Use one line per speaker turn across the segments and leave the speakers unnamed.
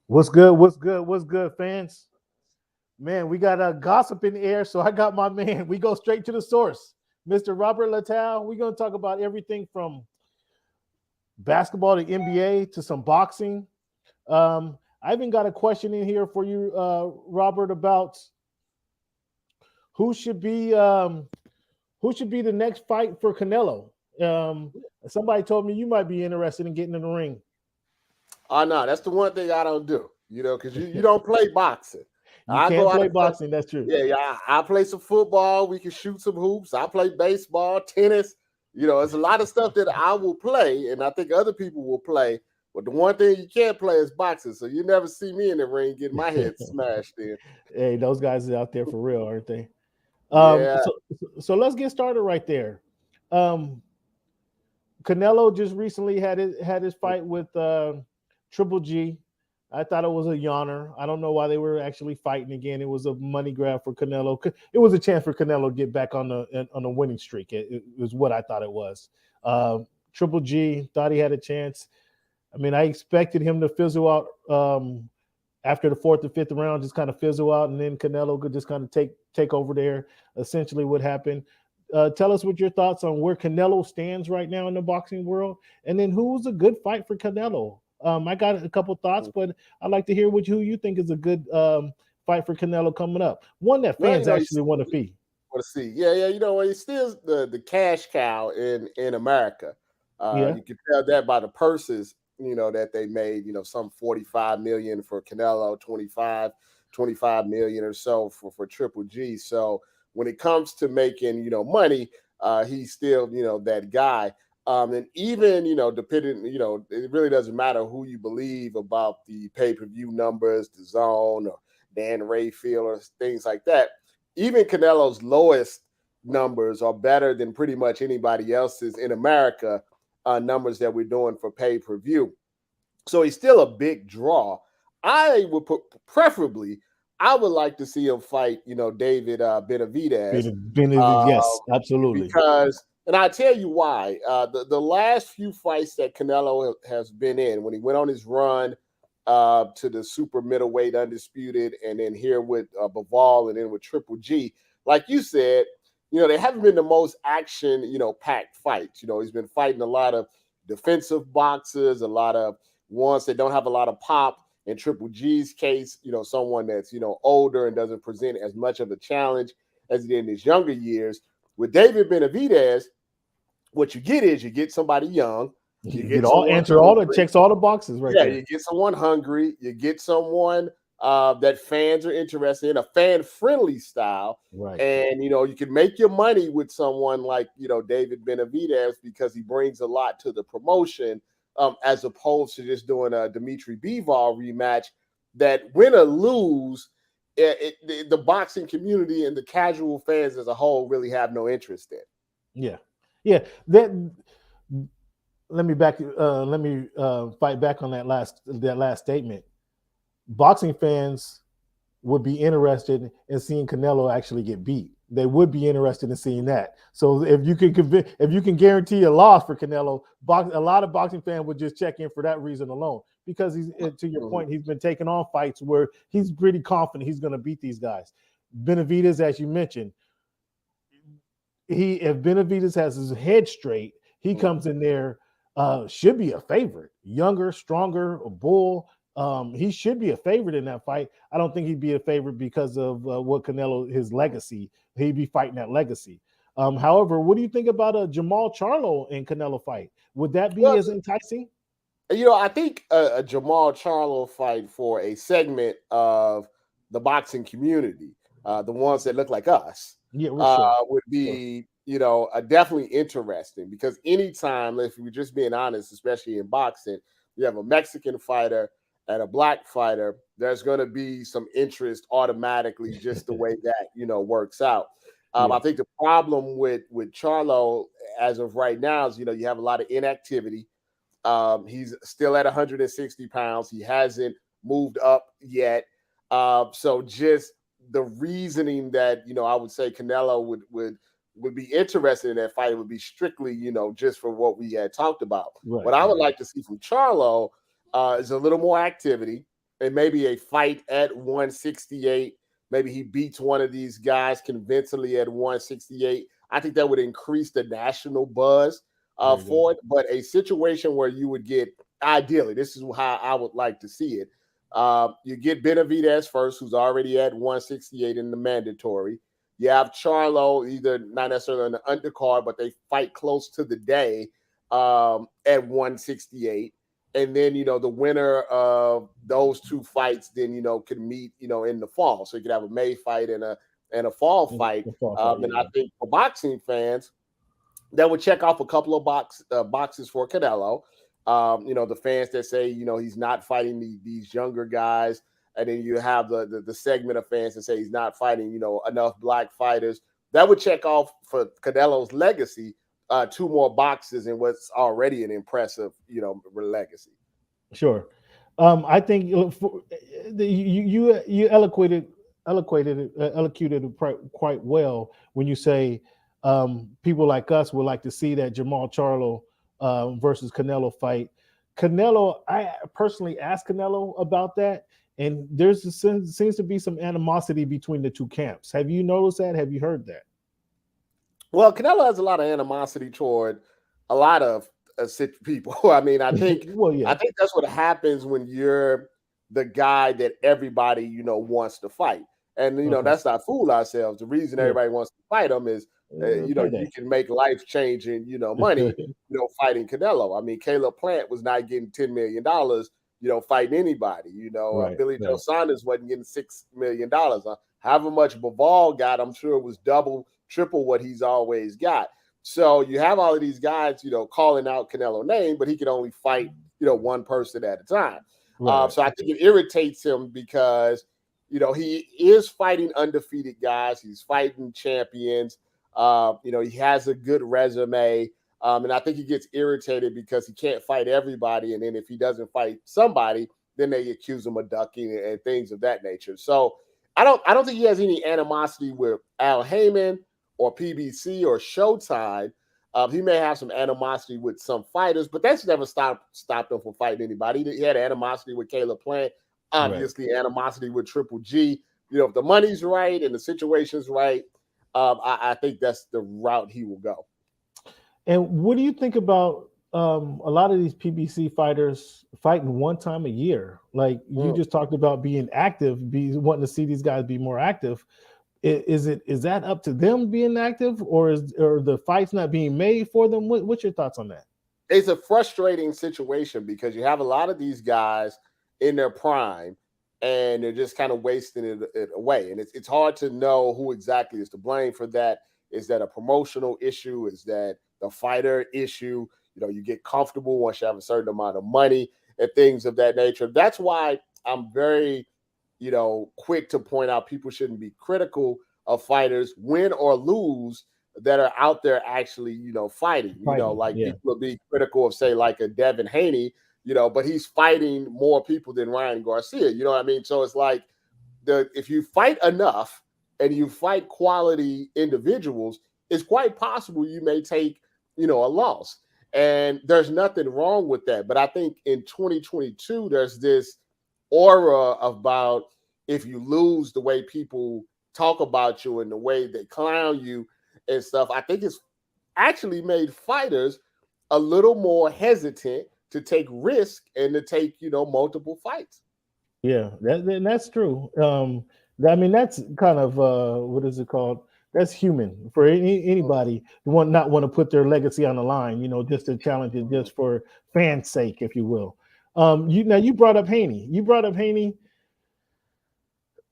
What's good? What's good? What's good, fans? Man, we got a gossip in the air, so I got my man. We go straight to the source, Mr. Robert Littal. We're gonna talk about everything from basketball to NBA to some boxing. I even got a question in here for you, Robert, about who should be um, who should be the next fight for Canelo. Um, Somebody told me you might be interested in getting in the ring.
Oh no, that's the one thing I don't do. Because you don't play boxing.
You
I
can't
go out
play
and play.
boxing. That's true.
Yeah. I play some football. We can shoot some hoops. I play baseball, tennis. It's a lot of stuff that I will play, and I think other people will play. But the one thing you can't play is boxing. So you never see me in the ring getting my head smashed in.
Hey, those guys are out there for real, aren't they? Um,
Yeah.
so, so let's get started right there. Um, Canelo just recently had his fight with Triple G. I thought it was a yawner. I don't know why they were actually fighting again. It was a money grab for Canelo. It was a chance for Canelo to get back on the winning streak. It was what I thought it was. Triple G thought he had a chance. I mean, I expected him to fizzle out after the fourth or fifth round, just kind of fizzle out, and then Canelo could just kind of take over there. Essentially, what happened. Tell us what your thoughts on where Canelo stands right now in the boxing world, and then who's a good fight for Canelo. I got a couple thoughts, but I'd like to hear who you think is a good fight for Canelo coming up. One that
Well,
fans actually want to see.
want to see. Yeah. He's still the cash cow in America.
Yeah,
You can tell that by the purses, that they made, some 45 million for Canelo, 25 million or so for Triple G. So when it comes to making, money, he's still, that guy. And even, depending, it really doesn't matter who you believe about the pay-per-view numbers, the zone or Dan Rayfield or things like that. Even Canelo's lowest numbers are better than pretty much anybody else's in America numbers that we're doing for pay-per-view. So he's still a big draw. I would put preferably, I would like to see him fight, David Benavidez, uh,
Yes, absolutely.
because, and I tell you why. The last few fights that Canelo has been in, when he went on his run to the super middleweight undisputed, and then here with Bivol, and then with Triple G, like you said, they haven't been the most action, packed fights. He's been fighting a lot of defensive boxers, a lot of ones that don't have a lot of pop. In Triple G's case, someone that's, older and doesn't present as much of a challenge as he did in his younger years. With David Benavidez, what you get is you get somebody young, you
You get
get
all
someone
answer all the
hungry.
checks, all the boxes right
Yeah,
there.
you get someone hungry, you get someone that fans are interested in, a fan-friendly style.
Right.
And you can make your money with someone like David Benavidez because he brings a lot to the promotion, as opposed to just doing a Dimitri Bivol rematch that win or lose, the boxing community and the casual fans as a whole really have no interest in.
Yeah. Yeah. Let me fight back on that last statement. Boxing fans would be interested in seeing Canelo actually get beat. They would be interested in seeing that. So if you can guarantee a loss for Canelo, a lot of boxing fans would just check in for that reason alone. Because he's, to your
Mhm.
point, he's been taking on fights where he's pretty confident he's going to beat these guys. Benavidez, as you mentioned, if Benavidez has his head straight, he
Mhm.
comes in there, should be a favorite, younger, stronger, a bull. He should be a favorite in that fight. I don't think he'd be a favorite because of what Canelo, his legacy. He'd be fighting that legacy. However, what do you think about a Jamal Charlo and Canelo fight? Would that be
Well,
as enticing?
I think a Jamal Charlo fight for a segment of the boxing community, the ones that look like us,
Yeah, we're sure.
would
Sure.
be, definitely interesting because anytime, if we're just being honest, especially in boxing, you have a Mexican fighter and a black fighter, there's going to be some interest automatically just the way that, works out.
Yeah.
I think the problem with Charlo as of right now is, you have a lot of inactivity. He's still at 160 pounds. He hasn't moved up yet. So just the reasoning that I would say Canelo would be interested in that fight would be strictly just for what we had talked about.
Right.
What I would
Right.
like to see from Charlo is a little more activity. and maybe a fight at 168. Maybe he beats one of these guys convincingly at 168. I think that would increase the national buzz
There you go.
for it. But a situation where you would get, ideally, this is how I would like to see it. You get Benavidez first, who's already at 168 in the mandatory. You have Charlo, either not necessarily on the undercard, but they fight close to the day at 168. And then, the winner of those two fights then, could meet, in the fall. So you could have a May fight and a fall fight.
The fall fight,
And
yeah.
I think for boxing fans, that would check off a couple of boxes for Canelo. The fans that say, he's not fighting these younger guys. And then you have the segment of fans that say he's not fighting, enough black fighters. That would check off for Canelo's legacy 2 more boxes in what's already an impressive, legacy.
Sure. I think you elocuted it quite well when you say people like us would like to see that Jamal Charlo versus Canelo fight. Canelo, I personally asked Canelo about that, and seems to be some animosity between the two camps. Have you noticed that? Have you heard that?
Well, Canelo has a lot of animosity toward a lot of people. I mean,
Well, yeah,
I think that's what happens when you're the guy that everybody wants to fight, and
okay,
that's not fool ourselves. The reason
yeah,
everybody wants to fight him is you
payday.
can make life changing money fighting Canelo. I mean, Caleb Plant was not getting $10 million fighting anybody.
Right,
Billy Joe
right,
Saunders wasn't getting $6 million. However much Bivol got, I'm sure it was double, triple what he's always got. So you have all of these guys, calling out Canelo name, but he can only fight, one person at a time.
right.
So I think it irritates him because, he is fighting undefeated guys. He's fighting champions. He has a good resume. And I think he gets irritated because he can't fight everybody. And then if he doesn't fight somebody, then they accuse him of ducking and things of that nature. So I don't think he has any animosity with Al Heyman or PBC or Showtime. He may have some animosity with some fighters, but that's never stopped him from fighting anybody. He had animosity with Caleb Plant, obviously animosity with Triple G. If the money's right and the situation's right, I think that's the route he will go.
And what do you think about a lot of these PBC fighters fighting one time a year? Like you just talked about being active, wanting to see these guys be more active. Is that up to them being active, or the fights not being made for them? What's your thoughts on that?
It's a frustrating situation because you have a lot of these guys in their prime and they're just kind of wasting it away. And it's hard to know who exactly is to blame for that. Is that a promotional issue? Is that the fighter issue? You get comfortable once you have a certain amount of money and things of that nature. That's why I'm very, quick to point out people shouldn't be critical of fighters, win or lose, that are out there actually, fighting. Like
Yeah.
people will be critical of, say, like a Devin Haney, but he's fighting more people than Ryan Garcia. You know what I mean? So it's like if you fight enough and you fight quality individuals, it's quite possible you may take, a loss. And there's nothing wrong with that. But I think in 2022, there's this aura about if you lose, the way people talk about you and the way they clown you and stuff. I think it's actually made fighters a little more hesitant to take risk and to take, multiple fights.
Yeah, that's true. I mean, that's kind of what is it called? That's human for anybody who not want to put their legacy on the line. Just to challenge it, just for fans' sake, if you will. You brought up Haney.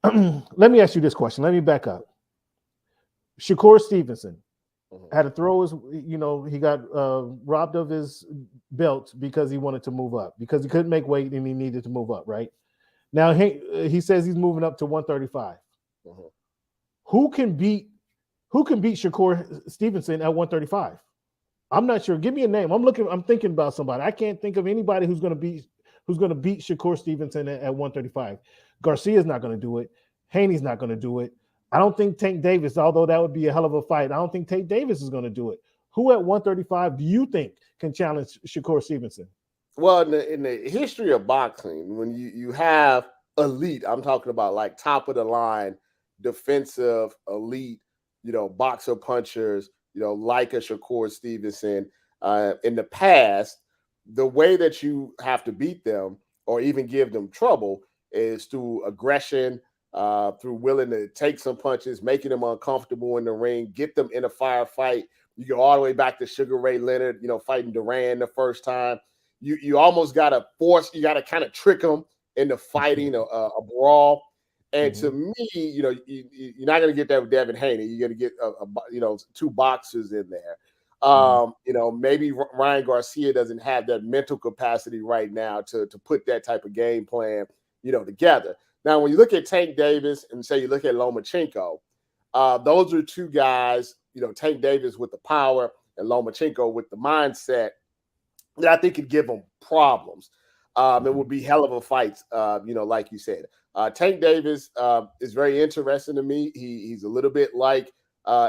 Let me ask you this question. Let me back up. Shakur Stevenson had to throw his. He got robbed of his belt because he wanted to move up because he couldn't make weight and he needed to move up. Right. Now he says he's moving up to 135. Who can beat Shakur Stevenson at 135? I'm not sure. Give me a name. I'm thinking about somebody. I can't think of anybody who's going to beat Shakur Stevenson at 135. Garcia's not going to do it. Haney's not going to do it. I don't think Tank Davis, although that would be a hell of a fight, I don't think Tank Davis is going to do it. Who at 135 do you think can challenge Shakur Stevenson?
Well, in the history of boxing, when you have elite. I'm talking about like top of the line, defensive elite, boxer punchers, like a Shakur Stevenson. In the past, the way that you have to beat them or even give them trouble is through aggression, through willing to take some punches, making them uncomfortable in the ring, get them in a firefight. You go all the way back to Sugar Ray Leonard, fighting Duran the first time. You almost got to you got to kind of trick them into fighting a brawl. And to me, you're not going to get that with Devin Haney. You're going to get two boxers in there. Maybe Ryan Garcia doesn't have that mental capacity right now to put that type of game plan, together. Now, when you look at Tank Davis and say you look at Lomachenko, those are two guys, Tank Davis with the power and Lomachenko with the mindset that I think could give them problems. It would be hell of a fight, like you said. Tank Davis is very interesting to me. He's a little bit like,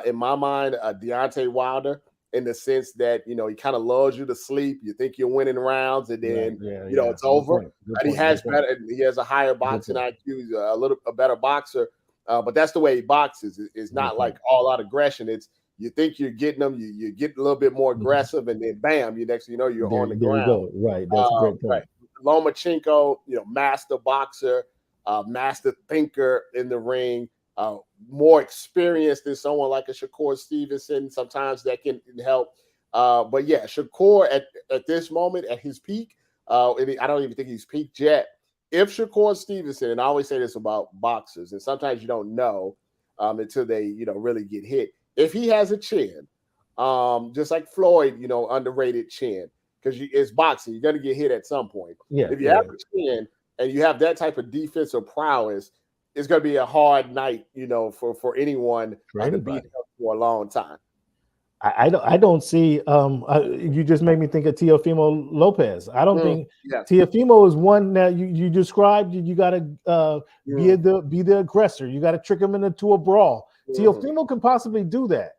in my mind, Deontay Wilder, in the sense that, he kind of lulls you to sleep. You think you're winning rounds, and then, it's over. And he has a higher boxing IQ. He's a better boxer. But that's the way he boxes. It's not like all out aggression. It's, you think you're getting them, you get a little bit more aggressive, and then bam, next thing you know, you're on the ground.
You go. Right. That's a great point.
Right. Lomachenko, master boxer, master thinker in the ring, more experienced than someone like a Shakur Stevenson. Sometimes that can help. But yeah, Shakur at this moment, at his peak, I don't even think he's peaked yet. If Shakur Stevenson, and I always say this about boxers, and sometimes you don't know until they, really get hit. If he has a chin, just like Floyd, underrated chin, because it's boxing, you're going to get hit at some point.
Yeah.
If you have a chin and you have that type of defensive prowess, it's going to be a hard night, for anyone to beat him for a long time.
I don't see. You just made me think of Teofimo Lopez. I don't think Teofimo is one that you described. You got to be the aggressor. You got to trick him into a brawl. Teofimo can possibly do that.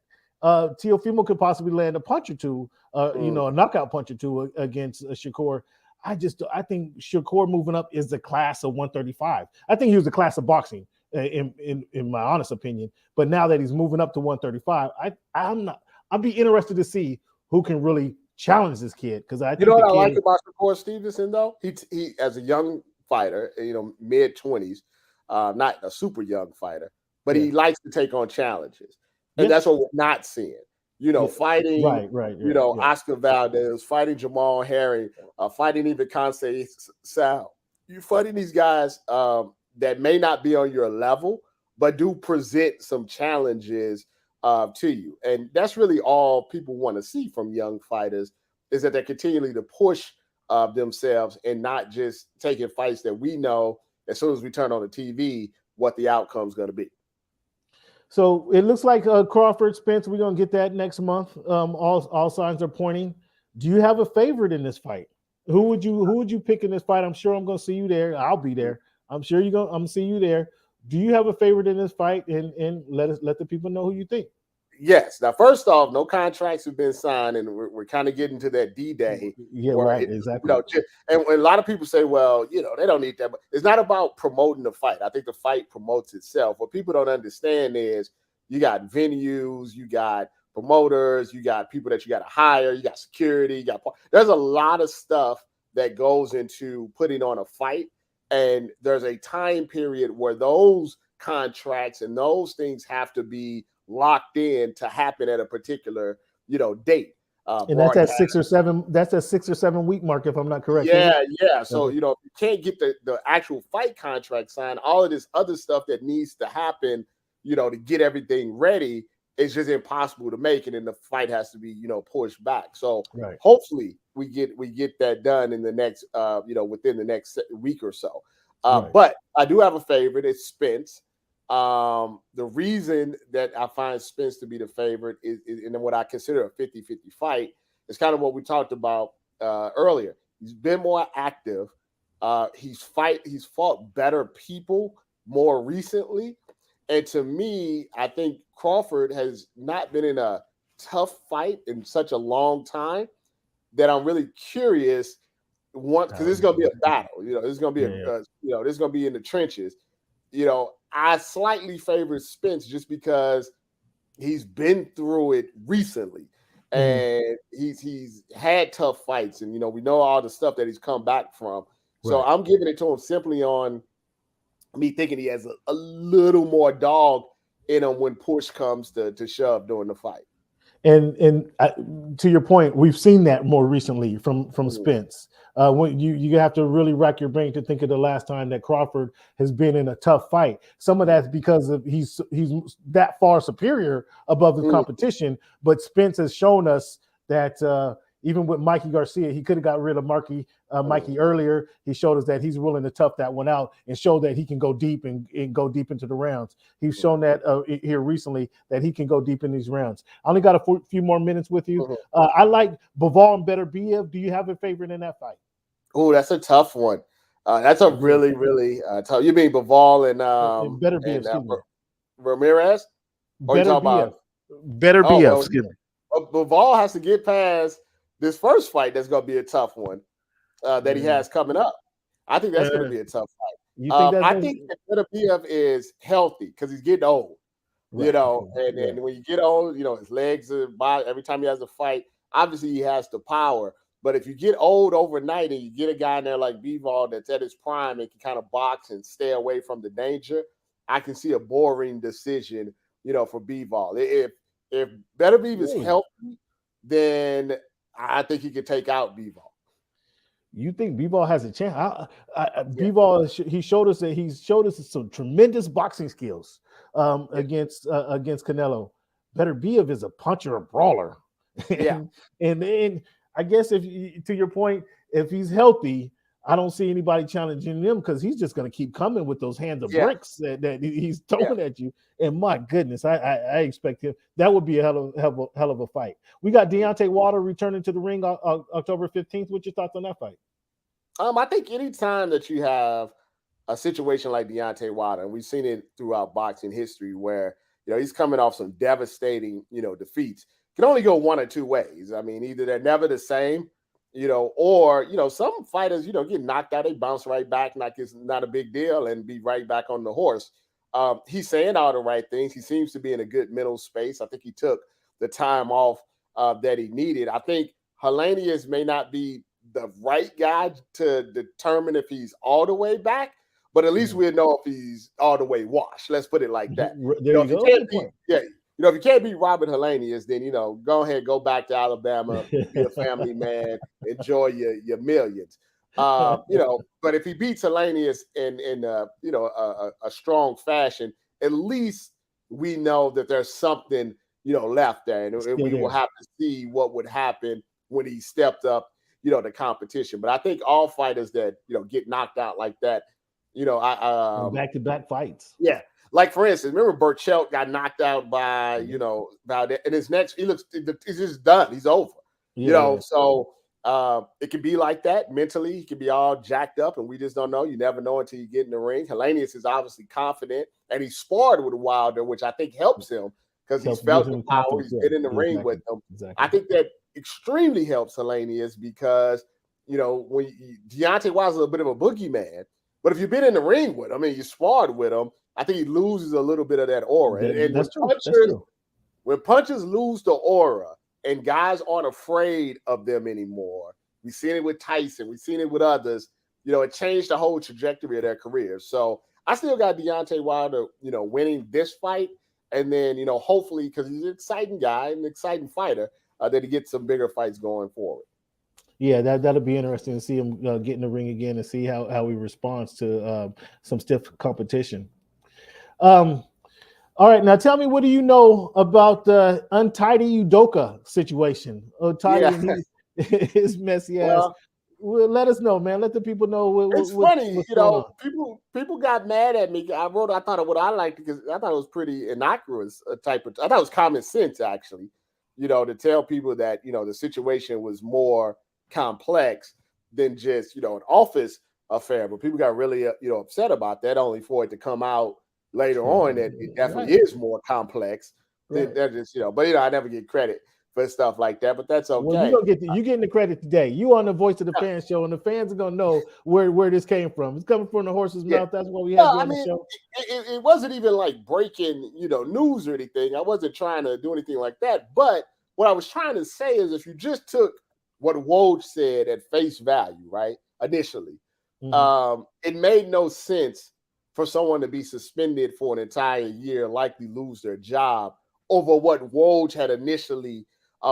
Teofimo could possibly land a punch or two, a knockout punch or two against Shakur. I think Shakur moving up is the class of 135. I think he was the class of boxing in my honest opinion. But now that he's moving up to 135, I'd be interested to see who can really challenge this kid, because I think
what I like about Shakur Stevenson though, he as a young fighter, mid-20s, not a super young fighter, but he likes to take on challenges, and that's what we're not seeing. Fighting, Oscar Valdez, fighting Jamal Herring, fighting even Conce Sal. You're fighting these guys that may not be on your level, but do present some challenges to you. And that's really all people want to see from young fighters, is that they're continually to push themselves and not just taking fights that we know as soon as we turn on the TV what the outcome is going to be.
So it looks like Crawford Spence, we're going to get that next month. All signs are pointing. Do you have a favorite in this fight? Who would you pick in this fight? I'm sure I'm going to see you there. I'll be there. I'm sure I'm going to see you there. Do you have a favorite in this fight? And let the people know who you think.
Yes. Now, first off, no contracts have been signed, and we're kind of getting to that D-Day.
Yeah, right. Exactly.
And a lot of people say, well, they don't need that. But it's not about promoting the fight. I think the fight promotes itself. What people don't understand is you got venues, you got promoters, you got people that you got to hire, you got security, there's a lot of stuff that goes into putting on a fight. And there's a time period where those contracts and those things have to be locked in to happen at a particular, date.
And that's at 6 or 7. That's a 6 or 7 week mark, if I'm not correct.
Yeah. So if you can't get the actual fight contract signed, all of this other stuff that needs to happen, to get everything ready, it's just impossible to make, and then the fight has to be, pushed back. So hopefully we get that done in the next, within the next week or so. But I do have a favorite. It's Spence. The reason that I find Spence to be the favorite is in what I consider a 50-50 fight. It's kind of what we talked about earlier. He's been more active. He's fought better people more recently. And to me, I think Crawford has not been in a tough fight in such a long time that I'm really curious. Because it's going to be a battle. It's going to be this is going to be in the trenches. I slightly favor Spence just because he's been through it recently, and he's had tough fights, and we know all the stuff that he's come back from. So
Right.
I'm giving it to him simply on me thinking he has a little more dog in him when push comes to shove during the fight.
And to your point, we've seen that more recently from
Mhm.
Spence. When you have to really rack your brain to think of the last time that Crawford has been in a tough fight. Some of that's because of he's that far superior above the competition. But Spence has shown us that even with Mikey Garcia, he could have got rid of Mikey earlier. He showed us that he's willing to tough that one out and show that he can go deep and go deep into the rounds. He's shown that here recently that he can go deep in these rounds. I only got a few more minutes with you. I like Bivol and Beterbiev. Do you have a favorite in that fight?
Oh, that's a tough one. That's a really, really tough. You mean Bivol and
Beterbiev, excuse me.
Ramirez? Or you talking about
Beterbiev, excuse me.
Bivol has to get past this first fight. That's going to be a tough one that he has coming up. I think that's going to be a tough fight.
You think
I think that Beterbiev is healthy because he's getting old.
Right.
And when you get old, his legs are by every time he has a fight. Obviously, he has the power. But if you get old overnight and you get a guy in there like Bivol that's at his prime and can kind of box and stay away from the danger, I can see a boring decision, for Bivol. If Beterbiev is healthy, then I think he could take out Bivol.
You think Bivol has a chance? Bivol, he showed us some tremendous boxing skills against Canelo. Beterbiev is a puncher, a brawler. and I guess to your point, if he's healthy, I don't see anybody challenging him because he's just going to keep coming with those hands of bricks that he's throwing at you. And my goodness, I expect him. That would be a hell of a fight. We got Deontay Wilder returning to the ring October 15th. What's your thoughts on that fight?
I think anytime that you have a situation like Deontay Wilder, and we've seen it throughout boxing history where, he's coming off some devastating, defeats, can only go one or two ways. I mean, either they're never the same, or, some fighters, get knocked out, they bounce right back like it's not a big deal and be right back on the horse. He's saying all the right things. He seems to be in a good mental space. I think he took the time off that he needed. I think Helenius may not be the right guy to determine if he's all the way back, but at least we'll know if he's all the way washed. Let's put it like that. If you can't beat Robert Helenius, then go ahead, go back to Alabama, be a family man, enjoy your millions. But if he beats Helenius in a strong fashion, at least we know that there's something left there, and we will have to see what would happen when he stepped up the competition. But I think all fighters that get knocked out like that,
back-to-back fights.
Yeah. Like, for instance, remember Burchelt got knocked out by, and his next, he's just done. He's over. So it can be like that mentally. He can be all jacked up, and we just don't know. You never know until you get in the ring. Helenius is obviously confident, and he sparred with Wilder, which I think helps him because he's felt the power. He's been in the ring with them. Exactly. I think that extremely helps Helenius because, when Deontay Wilder's a little bit of a boogeyman, but if you've been in the ring with him and you sparred with him, I think he loses a little bit of that aura. And when punchers lose the aura and guys aren't afraid of them anymore, we've seen it with Tyson, we've seen it with others, it changed the whole trajectory of their careers. So I still got Deontay Wilder, winning this fight. And then, hopefully, because he's an exciting guy, an exciting fighter, that he gets some bigger fights going forward.
Yeah, that'll be interesting to see him get in the ring again and see how he responds to some stiff competition. All right, now tell me, what do you know about the Untidy Udoka situation? Untidy and his messy ass. Well, let us know, man. Let the people know.
It's funny, people got mad at me. I thought what I liked because I thought it was pretty innocuous I thought it was common sense actually, to tell people that the situation was more complex than just an office affair. But people got really upset about that, only for it to come out later on that it definitely is more complex. They're just but I never get credit for stuff like that, but that's
Well, you're
okay.
gonna you getting the credit today. You on the Voice of the Fans show, and the fans are gonna know where this came from. It's coming from the horse's
Yeah.
mouth. That's why we have you
I
on the
mean,
show.
it wasn't even like breaking, news or anything. I wasn't trying to do anything like that. But what I was trying to say is if you just took what Woj said at face value, right, initially, it made no sense for someone to be suspended for an entire year, likely lose their job over what Woj had initially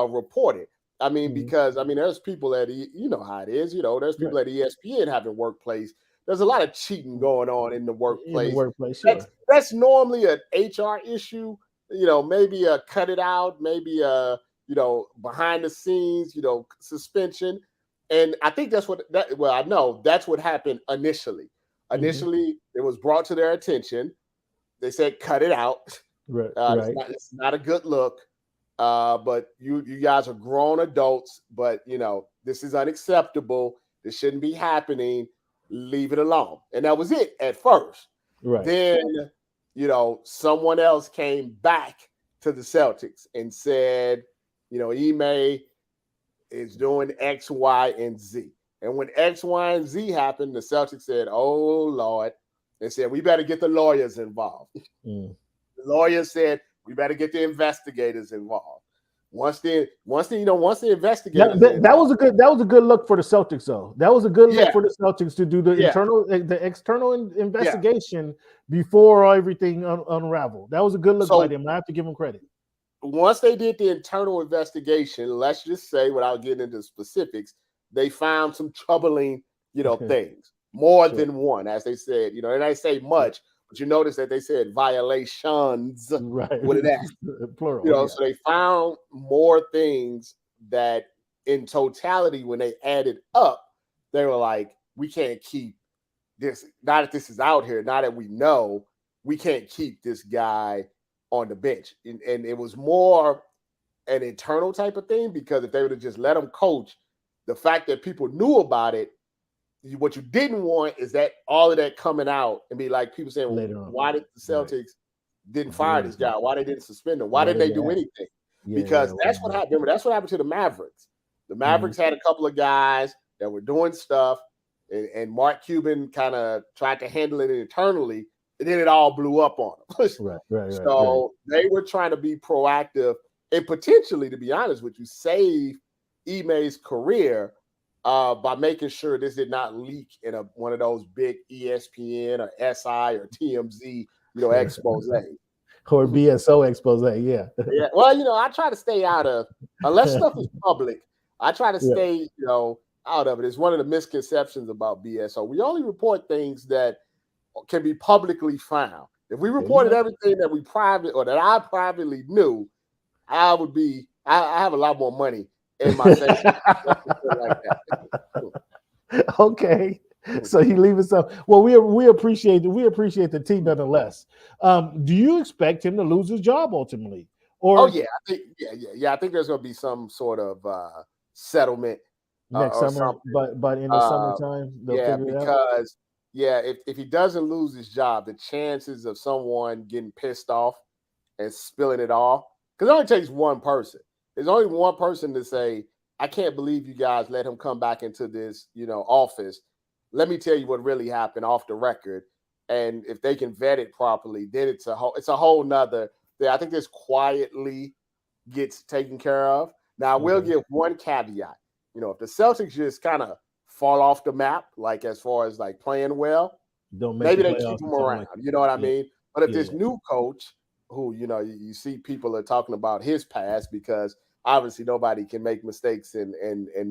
reported. I mean, because there's people at you know how it is. There's people at ESPN having workplace. There's a lot of cheating going on in the workplace.
In the workplace, sure.
That's normally an HR issue. Maybe a cut it out, maybe a behind the scenes, suspension. And I think that's I know that's what happened initially. Initially, it was brought to their attention. They said, cut it out.
Right.
It's not a good look. But you guys are grown adults, but this is unacceptable. This shouldn't be happening. Leave it alone. And that was it at first.
Right.
Then, someone else came back to the Celtics and said, Ime is doing X, Y, and Z. And when X, Y, and Z happened, the Celtics said, oh, Lord. They said, we better get the lawyers involved. The lawyers said, we better get the investigators involved. Once the investigators
that was a good look for the Celtics, though. That was a good look for the Celtics to do the external investigation before everything unraveled. That was a good look by them. I have to give them credit.
Once they did the internal investigation, let's just say, without getting into specifics, they found some troubling, things, more than one, as they said. And they say much. But you notice that they said violations with an S. Plural. So they found more things that in totality, when they added up, they were like, we can't keep this. Now that this is out here, now that we know, we can't keep this guy on the bench. And it was more an internal type of thing, because if they would have just let him coach, the fact that people knew about it, what you didn't want is that all of that coming out and be like people saying, well, why did the Celtics didn't fire this guy? Why they didn't suspend him? Why didn't they do anything? Because that's what happened. Remember, that's what happened to the Mavericks. The Mavericks had a couple of guys that were doing stuff, and Mark Cuban kind of tried to handle it internally, and then it all blew up on them. So they were trying to be proactive and potentially, to be honest with you, save Ime's career by making sure this did not leak in one of those big ESPN or SI or TMZ, expose.
Or BSO expose,
yeah. Well, I try to stay out of, unless stuff is public, I try to stay, out of it. It's one of the misconceptions about BSO. We only report things that can be publicly found. If we reported everything that that I privately knew, I have a lot more money in my savings. Like that.
Okay, so you leave us up. Well, we appreciate the team nonetheless. Do you expect him to lose his job ultimately? Or
I think there's going to be some sort of settlement
next summer, but in the summertime, they'll figure it out.
If he doesn't lose his job, the chances of someone getting pissed off and spilling it all, because it only takes one person. There's only one person to say, I can't believe you guys let him come back into this, office. Let me tell you what really happened off the record. And if they can vet it properly, then it's a whole nother thing. I think this quietly gets taken care of. Now, I will give one caveat. If the Celtics just kind of fall off the map, like as far as like playing well, maybe they keep him around. You know what I mean? But if this new coach, who, you see people are talking about his past, because obviously nobody can make mistakes and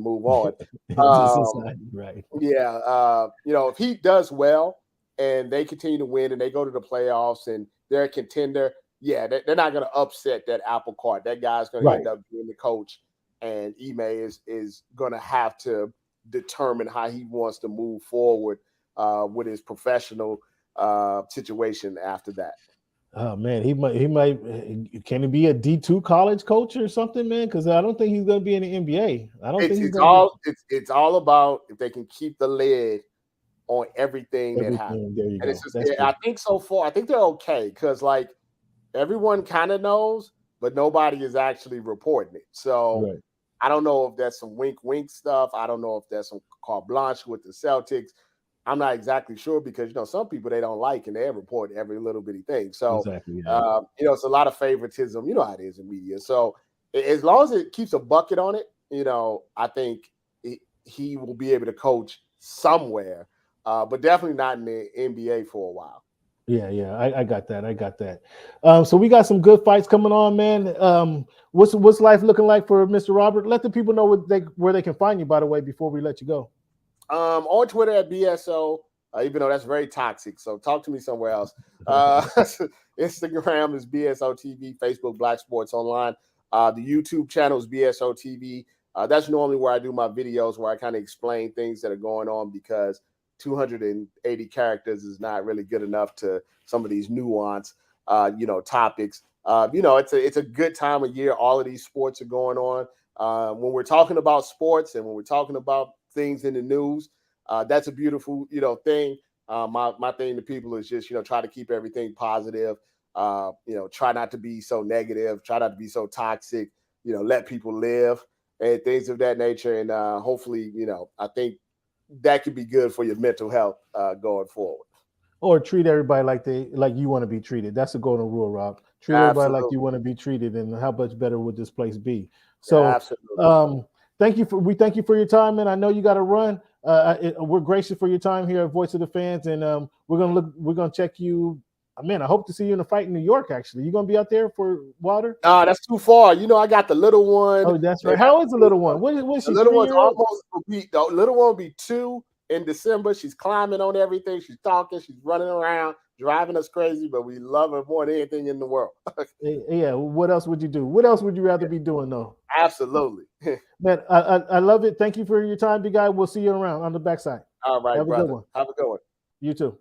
move on. If he does well and they continue to win and they go to the playoffs and they're a contender, they're not going to upset that apple cart. That guy's going to end up being the coach, and Ime is going to have to determine how he wants to move forward with his professional situation after that.
Oh man, he might. Can he be a D2 college coach or something, man? Because I don't think he's going to be in the NBA.
It's all about if they can keep the lid on everything that happens.
There you go.
I think so far, I think they're okay, because like everyone kind of knows, but nobody is actually reporting it. So
Right.
I don't know if that's some wink stuff. I don't know if that's some carte blanche with the Celtics. I'm not exactly sure because some people they don't like and they report every little bitty thing. So
Exactly. Yeah.
it's a lot of favoritism. You know how it is in media. So as long as it keeps a bucket on it, I think he will be able to coach somewhere, but definitely not in the NBA for a while.
Yeah. I got that. I got that. So we got some good fights coming on, man. What's life looking like for Mr. Robert? Let the people know where they can find you, by the way, before we let you go.
On Twitter at BSO, even though that's very toxic. So talk to me somewhere else. Instagram is BSO TV, Facebook Black Sports Online. The YouTube channel is BSO TV. That's normally where I do my videos where I kind of explain things that are going on because 280 characters is not really good enough to some of these nuanced, topics. It's a good time of year. All of these sports are going on. When we're talking about sports and when we're talking about things in the news, that's a beautiful, thing. My thing to people is just, try to keep everything positive. Try not to be so negative. Try not to be so toxic. Let people live and things of that nature. And hopefully, I think that could be good for your mental health going forward.
Or treat everybody like you want to be treated. That's the golden rule, Rob. Treat everybody like you
Absolutely.
want to be treated, and how much better would this place be? So,
Absolutely.
we thank you for your time, and I know you got to run. We're gracious for your time here at Voice of the Fans, and we're gonna check you. Man, I hope to see you in a fight in New York. Actually, you gonna be out there for Wilder?
No, that's too far. I got the little one.
Oh, that's
They
right.
got
How old is the little one? What is
the
she?
little one's
3 year old?
almost the little one will be 2 in December. She's climbing on everything. She's talking. She's running around, driving us crazy. But we love her more than anything in the world.
Yeah. What else would you do? What else would you rather be doing though?
Absolutely.
Man, I love it. Thank you for your time, big guy. We'll see you around on the backside.
All right,
Have a good
brother.
one.
Have a good one.
You too.